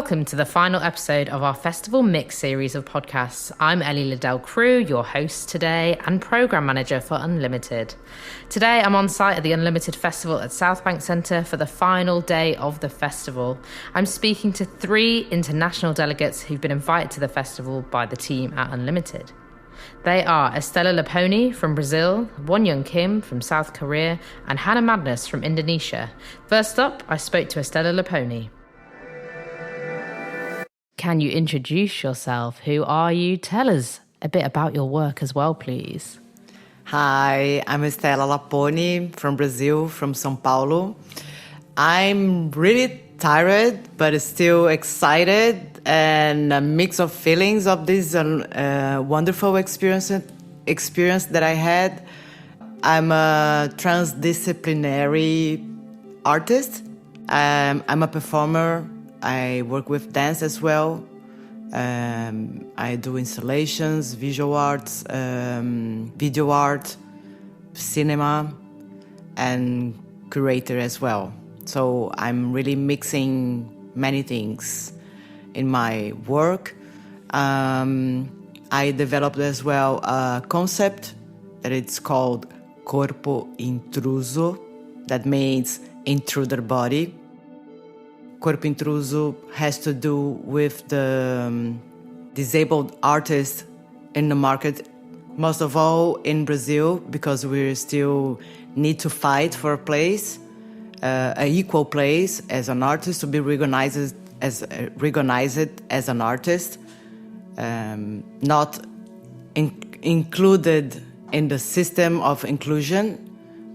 welcome to the final episode of our Festival Mix series of podcasts. I'm Ellie Liddell Crew, your host today and Programme Manager for Unlimited. Today I'm on site at the Unlimited Festival at South Bank Centre for the final day of the festival. I'm speaking to 3 international delegates who've been invited to the festival by the team at Unlimited. They are Estela Leponi from Brazil, Wonyoung Kim from South Korea, and Hannah Madness from Indonesia. First up, I spoke to Estela Leponi. Can you introduce yourself? Who are you? Tell us a bit about your work as well, please. Hi, I'm Estela Leponi from Brazil, from São Paulo. I'm really tired, but still excited, and a mix of feelings of this wonderful experience that I had. I'm a transdisciplinary artist. I'm a performer. I work with dance as well. I do installations, visual arts, video art, cinema, and curator as well. So I'm really mixing many things in my work. I developed as well a concept that it's called corpo intruso, that means intruder body. Corpo intruso has to do with the disabled artists in the market, most of all in Brazil, because we still need to fight for a place, an equal place as an artist, to be recognized as an artist, not included in the system of inclusion,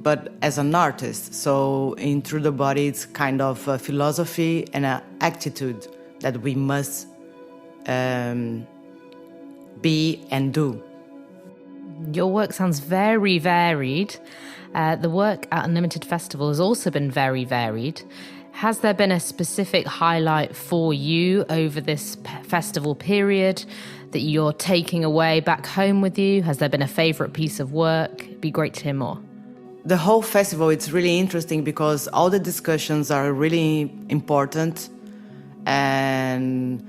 but as an artist. So in Through the Body, it's kind of a philosophy and an attitude that we must be and do. Your work sounds very varied. The work at Unlimited Festival has also been very varied. Has there been a specific highlight for you over this festival period that you're taking away back home with you? Has there been a favourite piece of work? It'd be great to hear more. The whole festival, it's really interesting because all the discussions are really important, and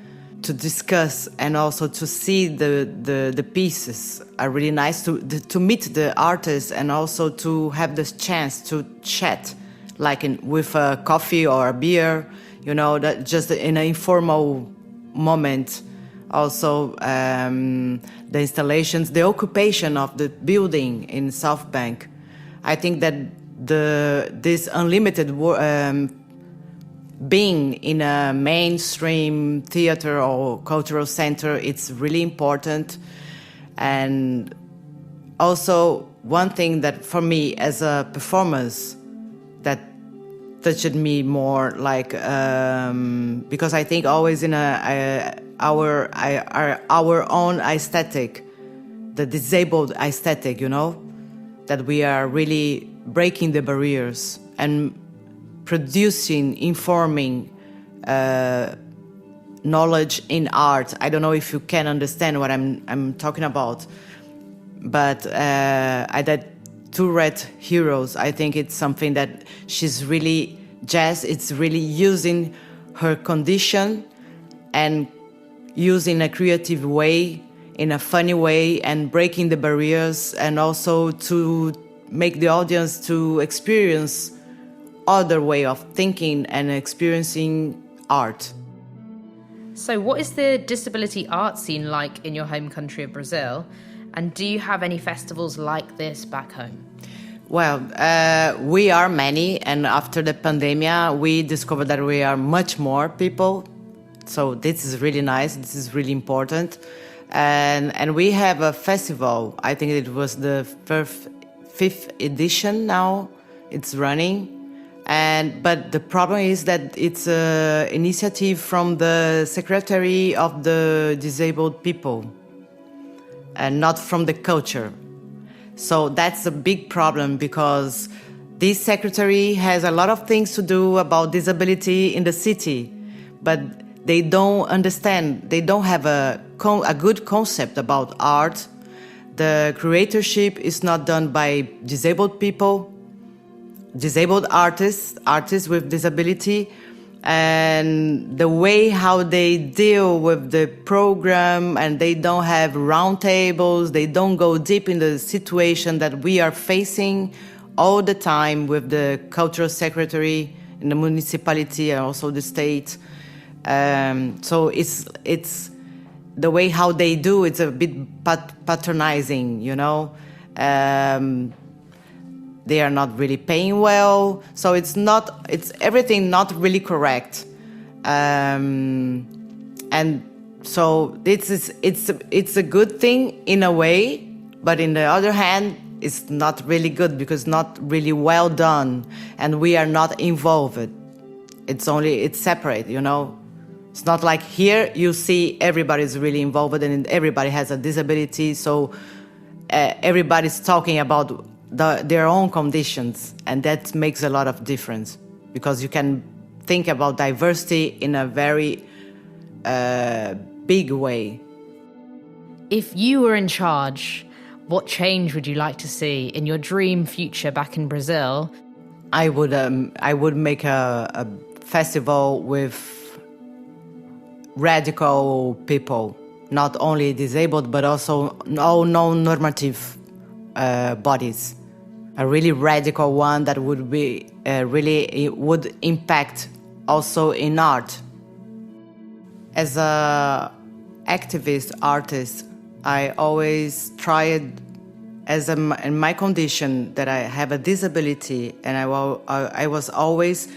to discuss and also to see the pieces are really nice, to meet the artists and also to have this chance to chat, like with a coffee or a beer, that just in an informal moment. Also, the installations, the occupation of the building in South Bank. I think that this Unlimited being in a mainstream theater or cultural center, it's really important. And also, one thing that for me as a performance that touched me more, like because I think always in our own aesthetic, the disabled aesthetic, that we are really breaking the barriers and producing, informing knowledge in art. I don't know if you can understand what I'm talking about, but that Tourette Heroes, I think it's something that she's really, Jazz, it's really using her condition and using a creative way, in a funny way, and breaking the barriers, and also to make the audience to experience other way of thinking and experiencing art. So what is the disability art scene like in your home country of Brazil? And do you have any festivals like this back home? Well, we are many, and after the pandemic, we discovered that we are much more people. So this is really nice, this is really important. And we have a festival. I think it was the 5th edition now. It's running. But the problem is that it's an initiative from the Secretary of the Disabled People and not from the culture. So that's a big problem, because this secretary has a lot of things to do about disability in the city, but they don't understand, they don't have a good concept about art. The curatorship is not done by disabled people, disabled artists with disability, and the way how they deal with the program, and they don't have roundtables, they don't go deep in the situation that we are facing all the time with the cultural secretary in the municipality and also the state. So it's the way how they do, it's a bit patronizing, you know. They are not really paying well, so it's everything not really correct, and so it's a good thing in a way, but in the other hand, it's not really good because not really well done, and we are not involved. It's separate, you know. It's not like here you see everybody's really involved and everybody has a disability, so everybody's talking about their own conditions, and that makes a lot of difference because you can think about diversity in a very big way. If you were in charge, what change would you like to see in your dream future back in Brazil? I would make a festival with radical people, not only disabled but also all non-normative bodies. A really radical one that would be it would impact also in art. As a activist artist, I always tried, in my condition that I have a disability, and I was always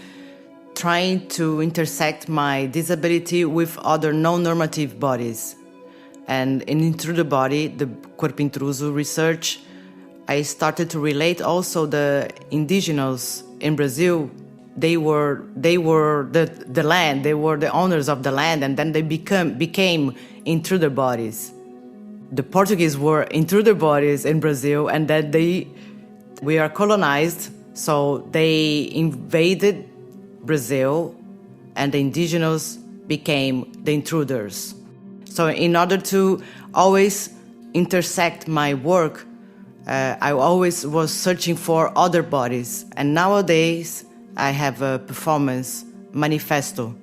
trying to intersect my disability with other non-normative bodies. And in Through the Body, the Corpo Intruso research, I started to relate also the indigenous in Brazil. They were the land, they were the owners of the land, and then they became intruder bodies. The Portuguese were intruder bodies in Brazil, and then we are colonized, so they invaded Brazil, and the indigenous became the intruders. So in order to always intersect my work, I always was searching for other bodies. And nowadays, I have a performance manifesto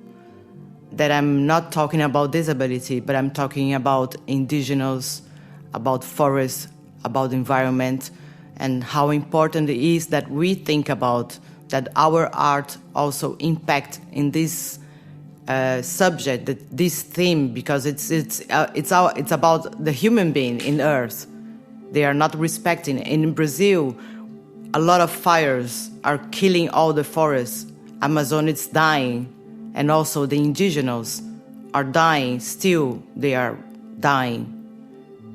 that I'm not talking about disability, but I'm talking about indigenous, about forests, about environment, and how important it is that we think about that our art also impact in this subject, this theme, because it's about the human being in Earth. They are not respecting. In Brazil, a lot of fires are killing all the forests. Amazon is dying, and also the indigenous are dying. Still, they are dying.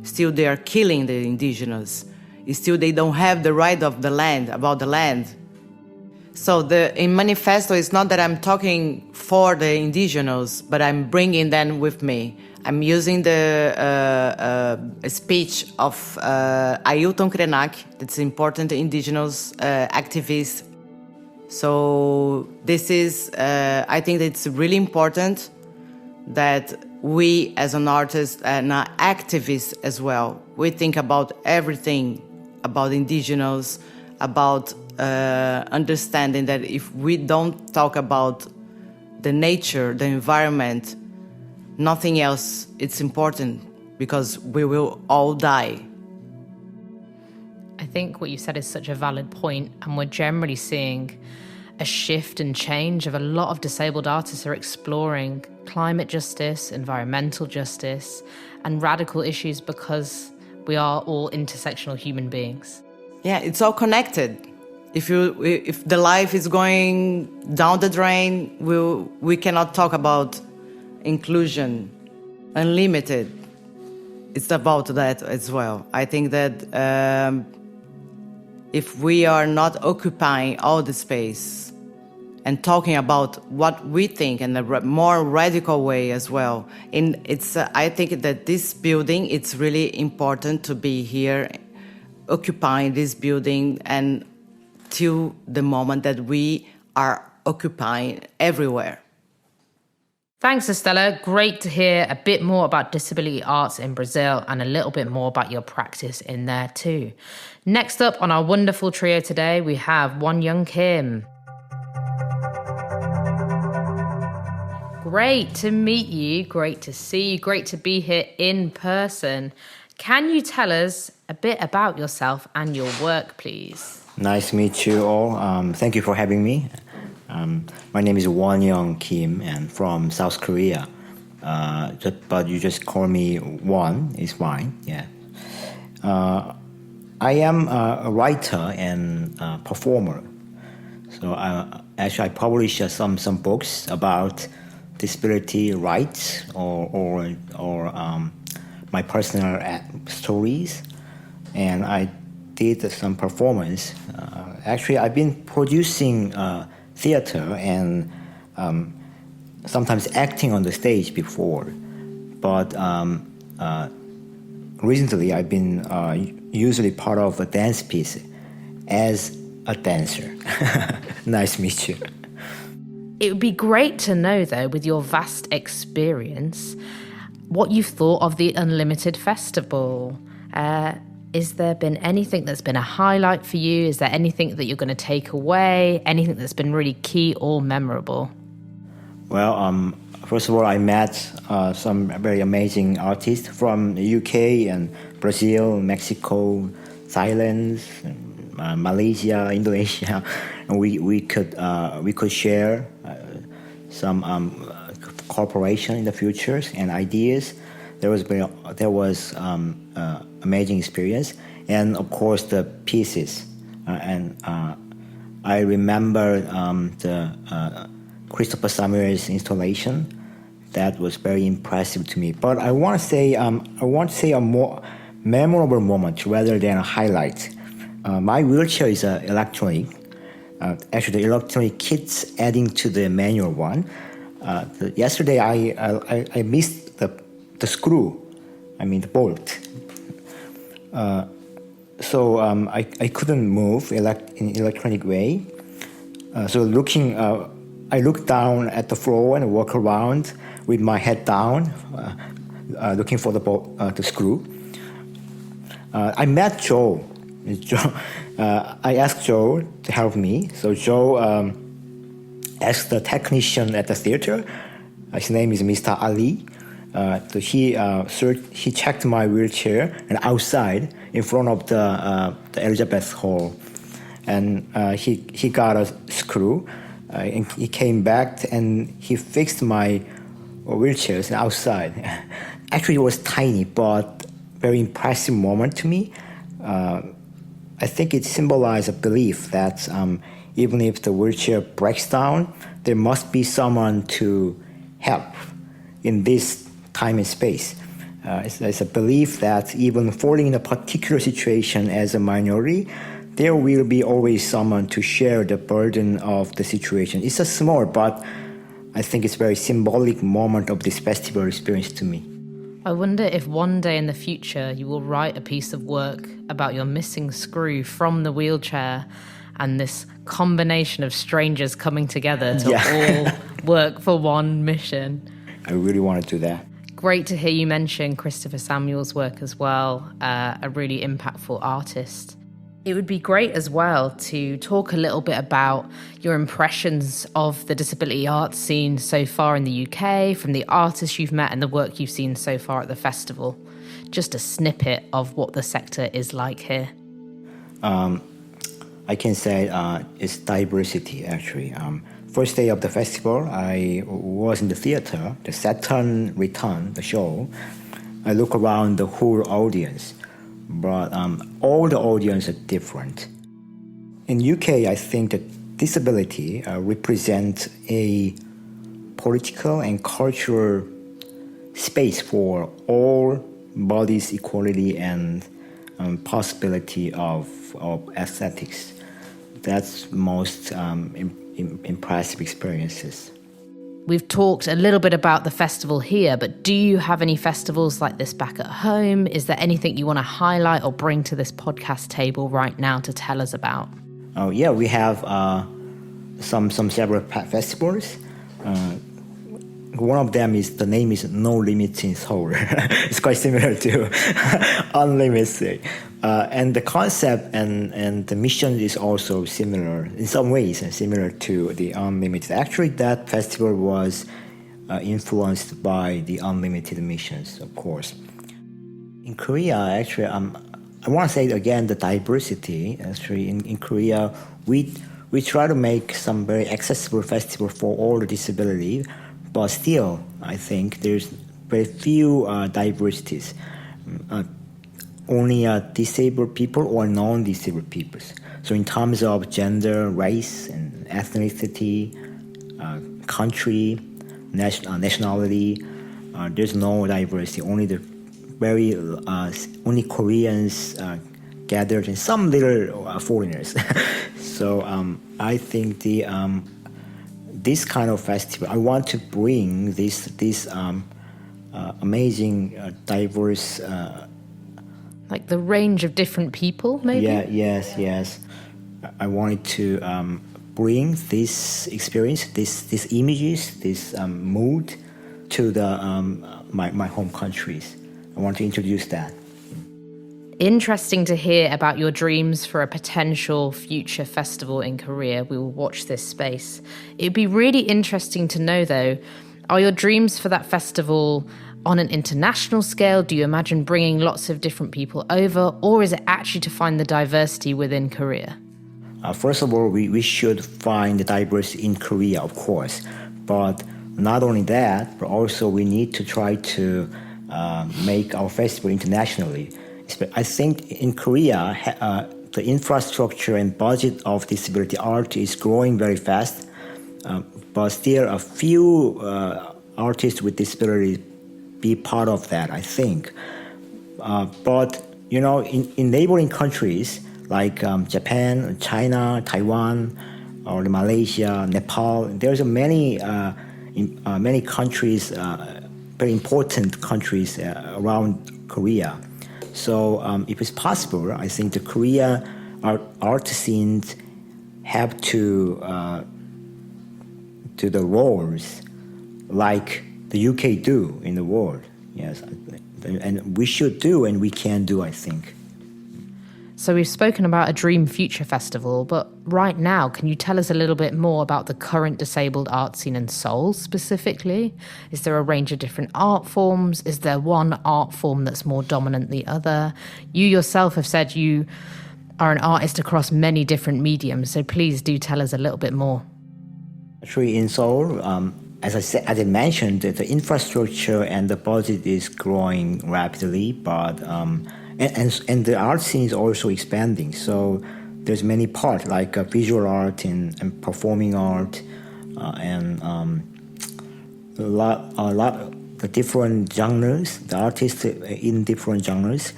Still, they are killing the indigenous. Still, they don't have the right of the land, about the land. So in manifesto, it's not that I'm talking for the indigenous, but I'm bringing them with me. I'm using the speech of Ailton Krenak, that's an important indigenous activist. So this is, I think that it's really important that we as an artist and an activist as well, we think about everything about indigenous, about understanding that if we don't talk about the nature, the environment, nothing else, it's important because we will all die. I think what you said is such a valid point, and we're generally seeing a shift and change of a lot of disabled artists are exploring climate justice, environmental justice, and radical issues because we are all intersectional human beings. Yeah, it's all connected. If the life is going down the drain, we cannot talk about inclusion, unlimited. It's about that as well. I think that if we are not occupying all the space and talking about what we think in a more radical way as well, I think that this building, it's really important to be here, occupying this building, and till the moment that we are occupying everywhere. Thanks, Estela. Great to hear a bit more about disability arts in Brazil and a little bit more about your practice in there too. Next up on our wonderful trio today, we have Won Young Kim. Great to meet you, great to see you, great to be here in person. Can you tell us a bit about yourself and your work, please? Nice to meet you all. Thank you for having me. My name is Won-Young Kim and from South Korea. But you just call me Won, is fine. Yeah. I am a writer and performer. So actually, I publish some books about disability rights or my personal stories, and I did some performance. Actually, I've been producing theater and sometimes acting on the stage before, but recently I've been usually part of a dance piece as a dancer. Nice to meet you. It would be great to know, though, with your vast experience, what you've thought of the Unlimited Festival. Is there been anything that's been a highlight for you? Is there anything that you're going to take away? Anything that's been really key or memorable? Well, first of all, I met some very amazing artists from the UK and Brazil, Mexico, Thailand, Malaysia, Indonesia, and we could share some cooperation in the future and ideas. There was amazing experience, and of course the pieces. I remember the Christopher Samuel's installation. That was very impressive to me. But I want to say a more memorable moment rather than a highlight. My wheelchair is electronic. Actually, the electronic kit's adding to the manual one. Yesterday, I missed the screw. I mean the bolt. So I couldn't move in electronic way. So I looked down at the floor and walk around with my head down, looking for the screw. I met Joe. I asked Joe to help me. So Joe asked the technician at the theater. His name is Mr. Ali. So he checked my wheelchair and outside in front of the Elizabeth Hall, and he got a screw. And he came back and he fixed my wheelchairs outside. Actually, it was tiny, but very impressive moment to me. I think it symbolized a belief that even if the wheelchair breaks down, there must be someone to help in this time and space. It's a belief that even falling in a particular situation as a minority, there will be always someone to share the burden of the situation. It's a small, but I think it's a very symbolic moment of this festival experience to me. I wonder if one day in the future you will write a piece of work about your missing screw from the wheelchair and this combination of strangers coming together to all work for one mission. I really want to do that. Great to hear you mention Christopher Samuel's work as well, a really impactful artist. It would be great as well to talk a little bit about your impressions of the disability arts scene so far in the UK, from the artists you've met and the work you've seen so far at the festival. Just a snippet of what the sector is like here. I can say it's diversity, actually. First day of the festival, I was in the theater, the Saturn Return, the show. I look around the whole audience. But all the audience are different. In UK, I think that disability represents a political and cultural space for all bodies equality and possibility of aesthetics. That's most impressive experiences. We've talked a little bit about the festival here, but do you have any festivals like this back at home? Is there anything you want to highlight or bring to this podcast table right now to tell us about? Oh yeah, we have several festivals. One of them is the name is No Limits in Seoul. It's quite similar to Unlimited, and the concept and the mission is also similar in some ways, and similar to the Unlimited. Actually, that festival was influenced by the unlimited missions, of course. In Korea, actually, I want to say again the diversity. Actually, in Korea, we try to make some very accessible festival for all the disability, but still, I think there's very few diversities. Only disabled people or non-disabled people. So in terms of gender, race, and ethnicity, country, nationality, there's no diversity. Only the only Koreans gathered and some little foreigners. So I think this kind of festival, I want to bring this amazing, diverse. Like the range of different people, maybe? Yeah, yes. I wanted to bring this experience, these images, this mood to my home countries. I want to introduce that. Interesting to hear about your dreams for a potential future festival in Korea. We will watch this space. It'd be really interesting to know, though, are your dreams for that festival on an international scale? Do you imagine bringing lots of different people over, or is it actually to find the diversity within Korea? First of all, we should find the diversity in Korea, of course. But not only that, but also we need to try to make our festival internationally. I think in Korea, the infrastructure and budget of disability art is growing very fast, but still a few artists with disabilities be part of that, I think. But, in neighboring countries like Japan, China, Taiwan, or Malaysia, Nepal, there's many countries, very important countries around Korea. So if it's possible, I think the Korea art scenes have to do the roles like the UK do in the world. Yes, and we should do and we can do, I think. So we've spoken about a Dream Future Festival, but right now, can you tell us a little bit more about the current disabled art scene in Seoul specifically? Is there a range of different art forms? Is there one art form that's more dominant than the other? You yourself have said you are an artist across many different mediums, so please do tell us a little bit more. Actually, in Seoul, as I mentioned, the infrastructure and the budget is growing rapidly, but and the art scene is also expanding. So there's many parts like visual art and performing art, and a lot of the different genres. The artists in different genres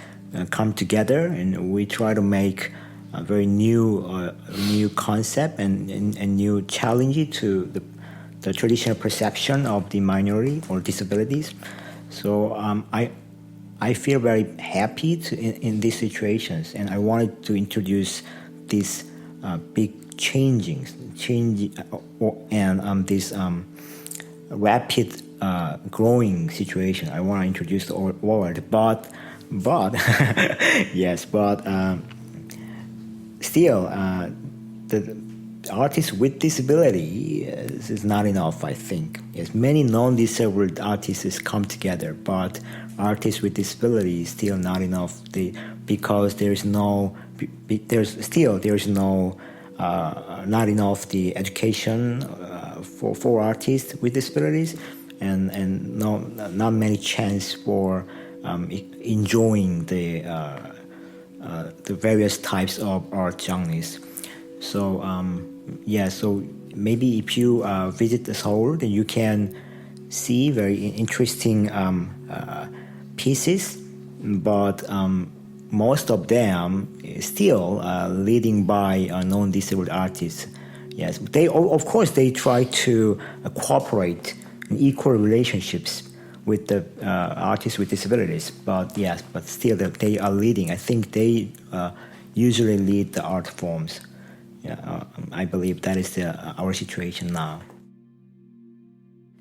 come together, and we try to make a very new concept and new challenge to the traditional perception of the minority or disabilities. So I feel very happy in these situations, and I wanted to introduce this big change and this rapid growing situation. I want to introduce the world, but yes, but still the artists with disability is not enough, I think. Yes, many non-disabled artists come together, but artists with disability is still not enough. Because there's not enough the education for artists with disabilities, and not many chance for enjoying the various types of art genres. So so maybe if you visit Seoul, then you can see very interesting pieces, but most of them is still leading by non-disabled artists. Yes, of course they try to cooperate in equal relationships with the artists with disabilities, but still they are leading. I think they usually lead the art forms. I believe that is our situation now.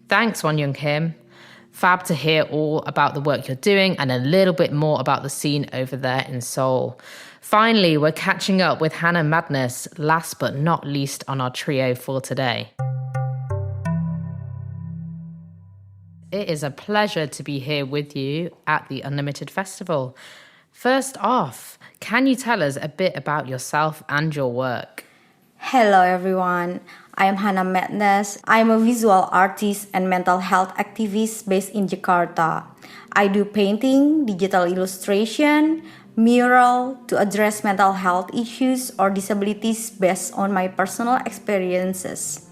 Thanks, Won Young Kim. Fab to hear all about the work you're doing and a little bit more about the scene over there in Seoul. Finally, we're catching up with Hannah Madness, last but not least on our trio for today. It is a pleasure to be here with you at the Unlimited Festival. First off, can you tell us a bit about yourself and your work? Hello everyone, I am Hannah Madness. I am a visual artist and mental health activist based in Jakarta. I do painting, digital illustration, mural to address mental health issues or disabilities based on my personal experiences.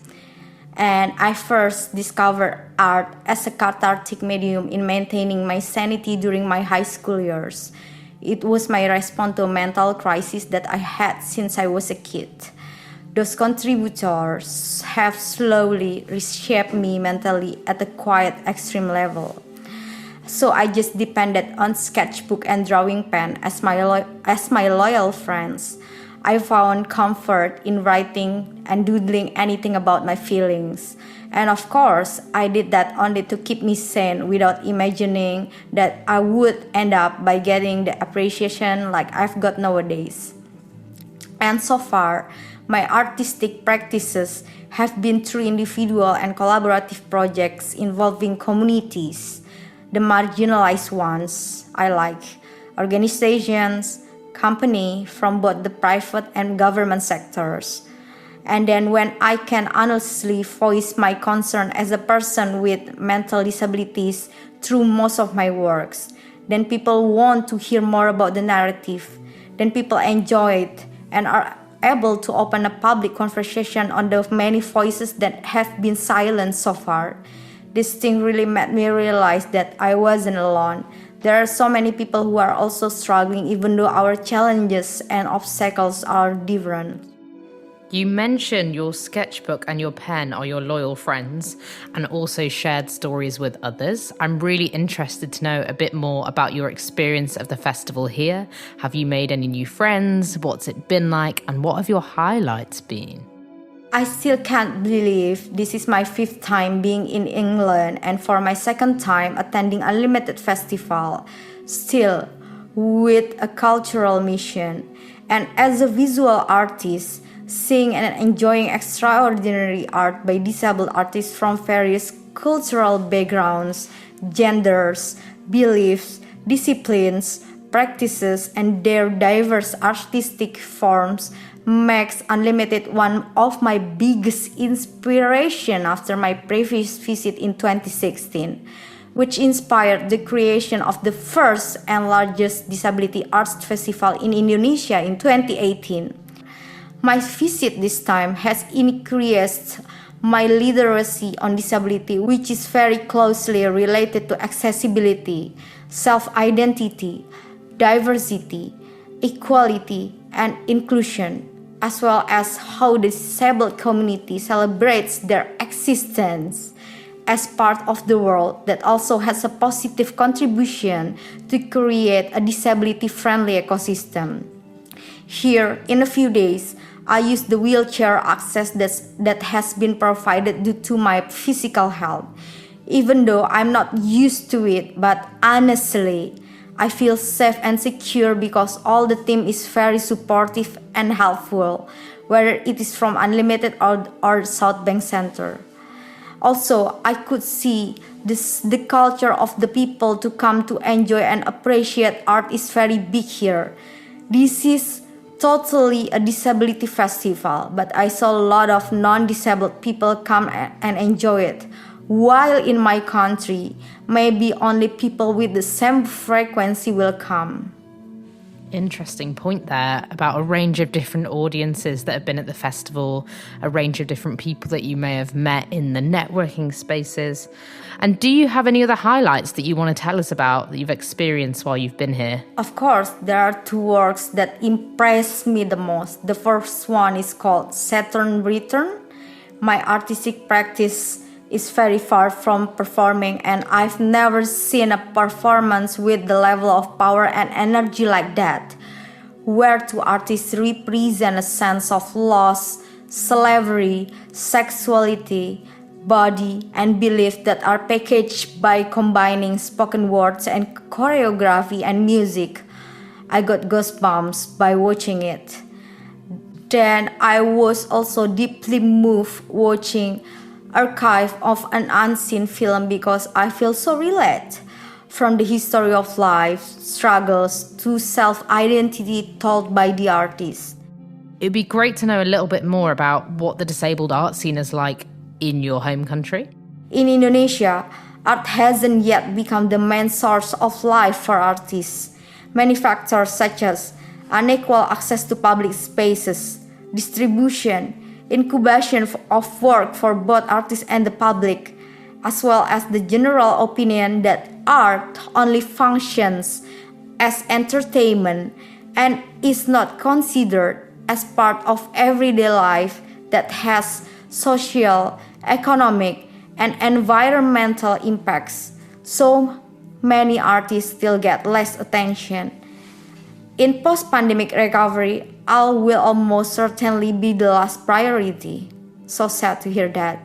And I first discovered art as a cathartic medium in maintaining my sanity during my high school years. It was my response to a mental crisis that I had since I was a kid. Those contributors have slowly reshaped me mentally at a quite extreme level. So I just depended on sketchbook and drawing pen as my loyal friends. I found comfort in writing and doodling anything about my feelings. And of course, I did that only to keep me sane without imagining that I would end up by getting the appreciation like I've got nowadays. And so far, my artistic practices have been through individual and collaborative projects involving communities, the marginalized ones I like, organizations, company from both the private and government sectors. And then when I can honestly voice my concern as a person with mental disabilities through most of my works, then people want to hear more about the narrative, then people enjoy it and are able to open a public conversation on the many voices that have been silent so far. This thing really made me realize that I wasn't alone. There are so many people who are also struggling even though our challenges and obstacles are different. You mentioned your sketchbook and your pen are your loyal friends and also shared stories with others. I'm really interested to know a bit more about your experience of the festival here. Have you made any new friends? What's it been like? And what have your highlights been? I still can't believe this is my 5th time being in England and for my 2nd time attending Unlimited Festival, still with a cultural mission. And as a visual artist, seeing and enjoying extraordinary art by disabled artists from various cultural backgrounds, genders, beliefs, disciplines, practices, and their diverse artistic forms makes Unlimited one of my biggest inspiration after my previous visit in 2016, which inspired the creation of the first and largest disability arts festival in Indonesia in 2018. My visit this time has increased my literacy on disability, which is very closely related to accessibility, self-identity, diversity, equality, and inclusion, as well as how the disabled community celebrates their existence as part of the world that also has a positive contribution to create a disability-friendly ecosystem. Here, in a few days, I use the wheelchair access that has been provided due to my physical health. Even though I'm not used to it, but honestly, I feel safe and secure because all the team is very supportive and helpful, whether it is from Unlimited or South Bank Center. Also, I could see the culture of the people to come to enjoy and appreciate art is very big here. This is totally a disability festival, but I saw a lot of non-disabled people come and enjoy it. While in my country, maybe only people with the same frequency will come. Interesting point there about a range of different audiences that have been at the festival, a range of different people that you may have met in the networking spaces. And do you have any other highlights that you want to tell us about that you've experienced while you've been here? Of course, there are 2 works that impressed me the most. The first one is called Saturn Return. My artistic practice is very far from performing, and I've never seen a performance with the level of power and energy like that, where 2 artists represent a sense of loss, slavery, sexuality, body, and belief that are packaged by combining spoken words and choreography and music. I got goosebumps by watching it. Then I was also deeply moved watching archive of an unseen film because I feel so related. From the history of life, struggles to self-identity told by the artist. It'd be great to know a little bit more about what the disabled art scene is like in your home country. In Indonesia, art hasn't yet become the main source of life for artists. Many factors such as unequal access to public spaces, distribution, incubation of work for both artists and the public, as well as the general opinion that art only functions as entertainment and is not considered as part of everyday life that has social, economic, and environmental impacts. So many artists still get less attention. In post-pandemic recovery, art will almost certainly be the last priority. So sad to hear that.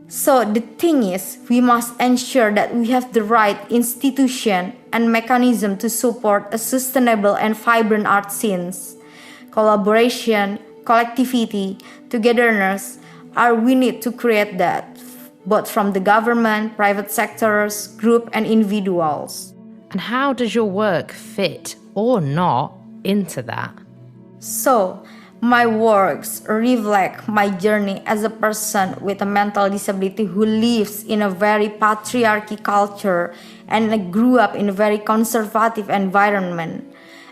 So the thing is, we must ensure that we have the right institution and mechanism to support a sustainable and vibrant art scenes. Collaboration, collectivity, togetherness, we need to create that, both from the government, private sectors, group and individuals. And how does your work fit or not into that? So, my works reflect my journey as a person with a mental disability who lives in a very patriarchy culture and grew up in a very conservative environment.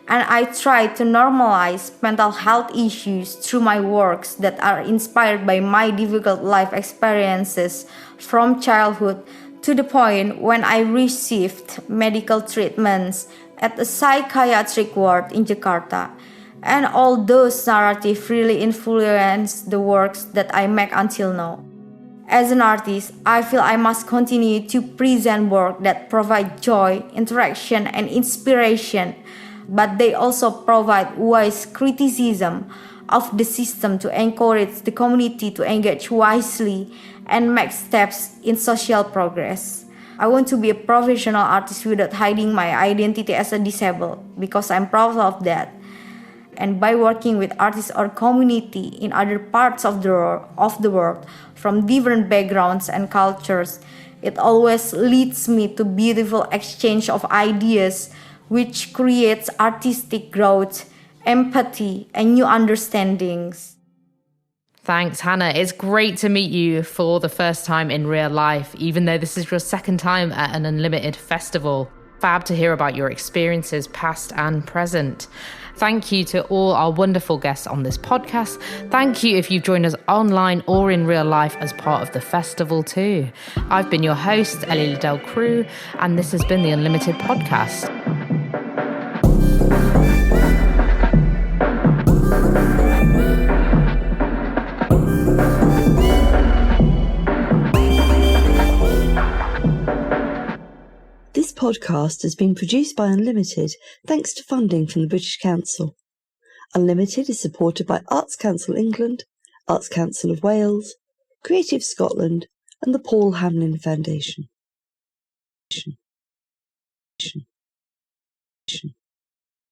And I try to normalize mental health issues through my works that are inspired by my difficult life experiences from childhood to the point when I received medical treatments at a psychiatric ward in Jakarta. And all those narratives really influence the works that I make until now. As an artist, I feel I must continue to present work that provide joy, interaction, and inspiration, but they also provide wise criticism of the system to encourage the community to engage wisely and make steps in social progress. I want to be a professional artist without hiding my identity as a disabled because I'm proud of that. And by working with artists or community in other parts of the world from different backgrounds and cultures, it always leads me to beautiful exchange of ideas which creates artistic growth, empathy, and new understandings. Thanks, Hannah. It's great to meet you for the first time in real life, even though this is your second time at an Unlimited festival. Fab to hear about your experiences, past and present. Thank you to all our wonderful guests on this podcast. Thank you if you've joined us online or in real life as part of the festival too. I've been your host, Ellie Liddell Crew, and this has been the Unlimited podcast. This podcast has been produced by Unlimited thanks to funding from the British Council. Unlimited is supported by Arts Council England, Arts Council of Wales, Creative Scotland and the Paul Hamlyn Foundation.